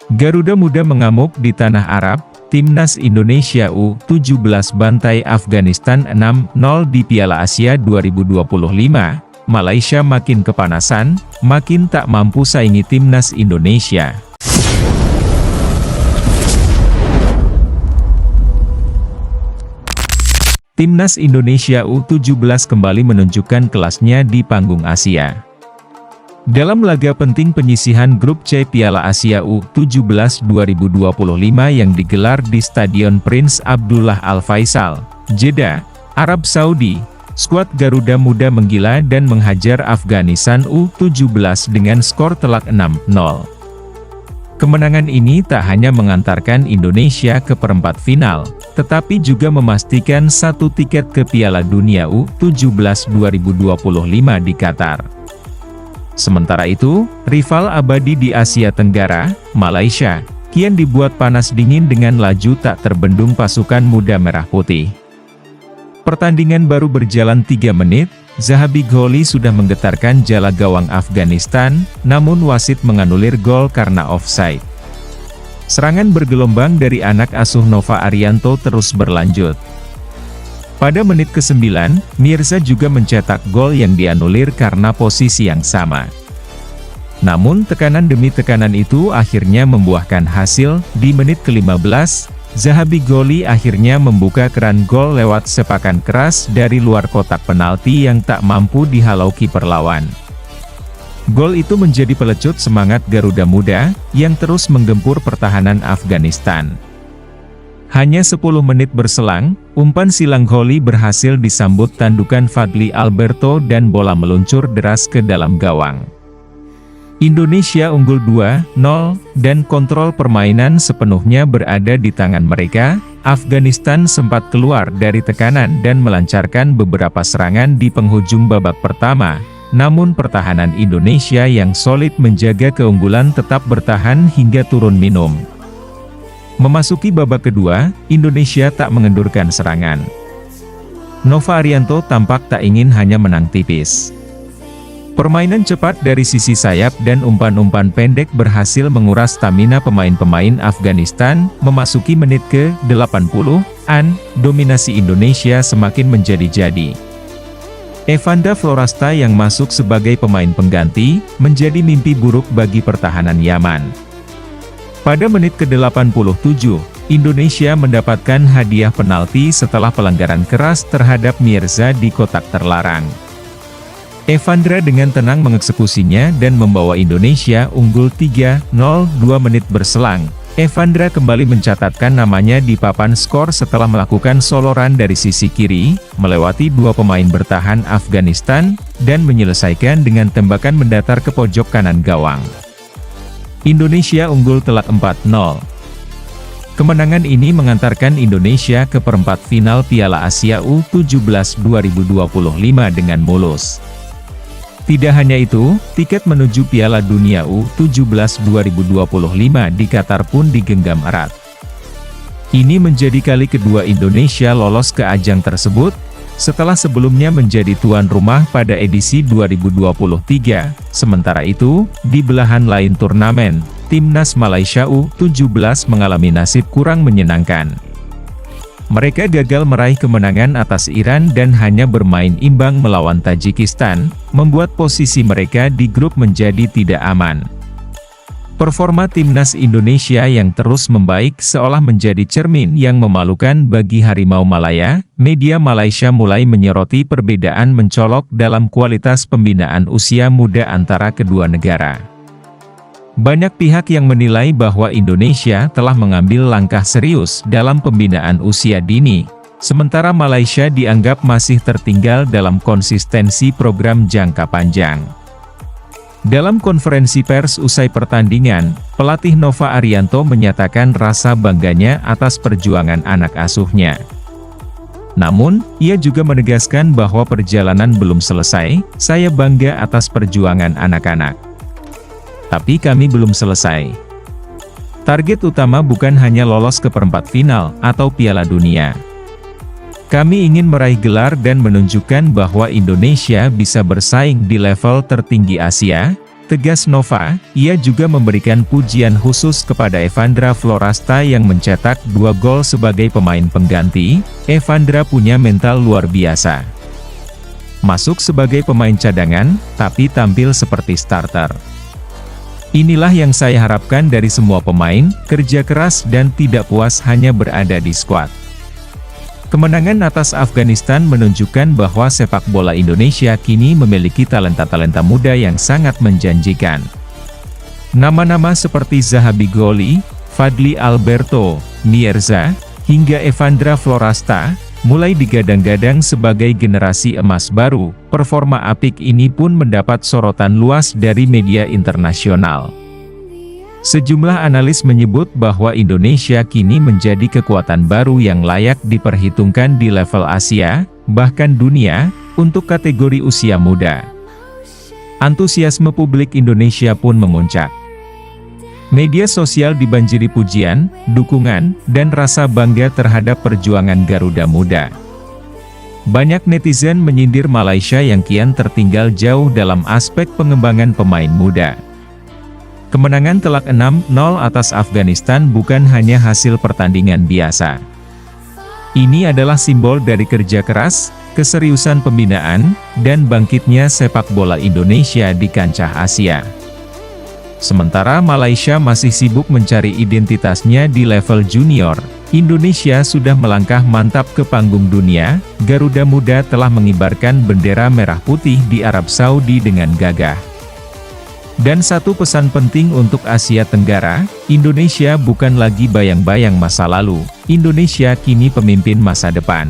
Garuda Muda mengamuk di tanah Arab, Timnas Indonesia U17 bantai Afghanistan 6-0 di Piala Asia 2025, Malaysia makin kepanasan, makin tak mampu saingi Timnas Indonesia. Timnas Indonesia U17 kembali menunjukkan kelasnya di panggung Asia. Dalam laga penting penyisihan grup C Piala Asia U17 2025 yang digelar di Stadion Prince Abdullah Al Faisal, Jeddah, Arab Saudi, skuad Garuda Muda menggila dan menghajar Afghanistan U17 dengan skor telak 6-0. Kemenangan ini tak hanya mengantarkan Indonesia ke perempat final, tetapi juga memastikan satu tiket ke Piala Dunia U17 2025 di Qatar. Sementara itu, rival abadi di Asia Tenggara, Malaysia, kian dibuat panas dingin dengan laju tak terbendung pasukan muda merah putih. Pertandingan baru berjalan 3 menit, Zahabi Ghali sudah menggetarkan jala gawang Afghanistan, namun wasit menganulir gol karena offside. Serangan bergelombang dari anak asuh Nova Arianto terus berlanjut. Pada menit ke-9, Mirza juga mencetak gol yang dianulir karena posisi yang sama. Namun tekanan demi tekanan itu akhirnya membuahkan hasil. Di menit ke-15, Zahabi Ghali akhirnya membuka keran gol lewat sepakan keras dari luar kotak penalti yang tak mampu dihalau kiper lawan. Gol itu menjadi pelecut semangat Garuda Muda, yang terus menggempur pertahanan Afghanistan. Hanya 10 menit berselang, umpan silang Ghali berhasil disambut tandukan Fadli Alberto dan bola meluncur deras ke dalam gawang. Indonesia unggul 2-0, dan kontrol permainan sepenuhnya berada di tangan mereka. Afghanistan sempat keluar dari tekanan dan melancarkan beberapa serangan di penghujung babak pertama, namun pertahanan Indonesia yang solid menjaga keunggulan tetap bertahan hingga turun minum. Memasuki babak kedua, Indonesia tak mengendurkan serangan. Nova Arianto tampak tak ingin hanya menang tipis. Permainan cepat dari sisi sayap dan umpan-umpan pendek berhasil menguras stamina pemain-pemain Afghanistan. Memasuki menit ke-80-an, dominasi Indonesia semakin menjadi-jadi. Evanda Florasta yang masuk sebagai pemain pengganti, menjadi mimpi buruk bagi pertahanan Yaman. Pada menit ke-87, Indonesia mendapatkan hadiah penalti setelah pelanggaran keras terhadap Mirza di kotak terlarang. Evandra dengan tenang mengeksekusinya dan membawa Indonesia unggul 3-0. 2 menit berselang, Evandra kembali mencatatkan namanya di papan skor setelah melakukan soloran dari sisi kiri, melewati 2 pemain bertahan Afghanistan, dan menyelesaikan dengan tembakan mendatar ke pojok kanan gawang. Indonesia unggul telak 4-0. Kemenangan ini mengantarkan Indonesia ke perempat final Piala Asia U17 2025 dengan mulus. Tidak hanya itu, tiket menuju Piala Dunia U17 2025 di Qatar pun digenggam erat. Ini menjadi kali kedua Indonesia lolos ke ajang tersebut, setelah sebelumnya menjadi tuan rumah pada edisi 2023. Sementara itu, di belahan lain turnamen, Timnas Malaysia U17 mengalami nasib kurang menyenangkan. Mereka gagal meraih kemenangan atas Iran dan hanya bermain imbang melawan Tajikistan, membuat posisi mereka di grup menjadi tidak aman. Performa Timnas Indonesia yang terus membaik seolah menjadi cermin yang memalukan bagi Harimau Malaya. Media Malaysia mulai menyoroti perbedaan mencolok dalam kualitas pembinaan usia muda antara kedua negara. Banyak pihak yang menilai bahwa Indonesia telah mengambil langkah serius dalam pembinaan usia dini, sementara Malaysia dianggap masih tertinggal dalam konsistensi program jangka panjang. Dalam konferensi pers usai pertandingan, pelatih Nova Arianto menyatakan rasa bangganya atas perjuangan anak asuhnya. Namun, ia juga menegaskan bahwa perjalanan belum selesai. Saya bangga atas perjuangan anak-anak. Tapi kami belum selesai. Target utama bukan hanya lolos ke perempat final atau Piala Dunia. Kami ingin meraih gelar dan menunjukkan bahwa Indonesia bisa bersaing di level tertinggi Asia. Tegas Nova, ia juga memberikan pujian khusus kepada Evandra Florasta yang mencetak 2 gol sebagai pemain pengganti. Evandra punya mental luar biasa. Masuk sebagai pemain cadangan, tapi tampil seperti starter. Inilah yang saya harapkan dari semua pemain, kerja keras dan tidak puas hanya berada di skuad. Kemenangan atas Afghanistan menunjukkan bahwa sepak bola Indonesia kini memiliki talenta-talenta muda yang sangat menjanjikan. Nama-nama seperti Zahabi Goli, Fadli Alberto, Mierza, hingga Evandra Florasta, mulai digadang-gadang sebagai generasi emas baru. Performa apik ini pun mendapat sorotan luas dari media internasional. Sejumlah analis menyebut bahwa Indonesia kini menjadi kekuatan baru yang layak diperhitungkan di level Asia, bahkan dunia, untuk kategori usia muda. Antusiasme publik Indonesia pun memuncak. Media sosial dibanjiri pujian, dukungan, dan rasa bangga terhadap perjuangan Garuda Muda. Banyak netizen menyindir Malaysia yang kian tertinggal jauh dalam aspek pengembangan pemain muda. Kemenangan telak 6-0 atas Afghanistan bukan hanya hasil pertandingan biasa. Ini adalah simbol dari kerja keras, keseriusan pembinaan, dan bangkitnya sepak bola Indonesia di kancah Asia. Sementara Malaysia masih sibuk mencari identitasnya di level junior, Indonesia sudah melangkah mantap ke panggung dunia. Garuda Muda telah mengibarkan bendera merah putih di Arab Saudi dengan gagah. Dan satu pesan penting untuk Asia Tenggara, Indonesia bukan lagi bayang-bayang masa lalu, Indonesia kini pemimpin masa depan.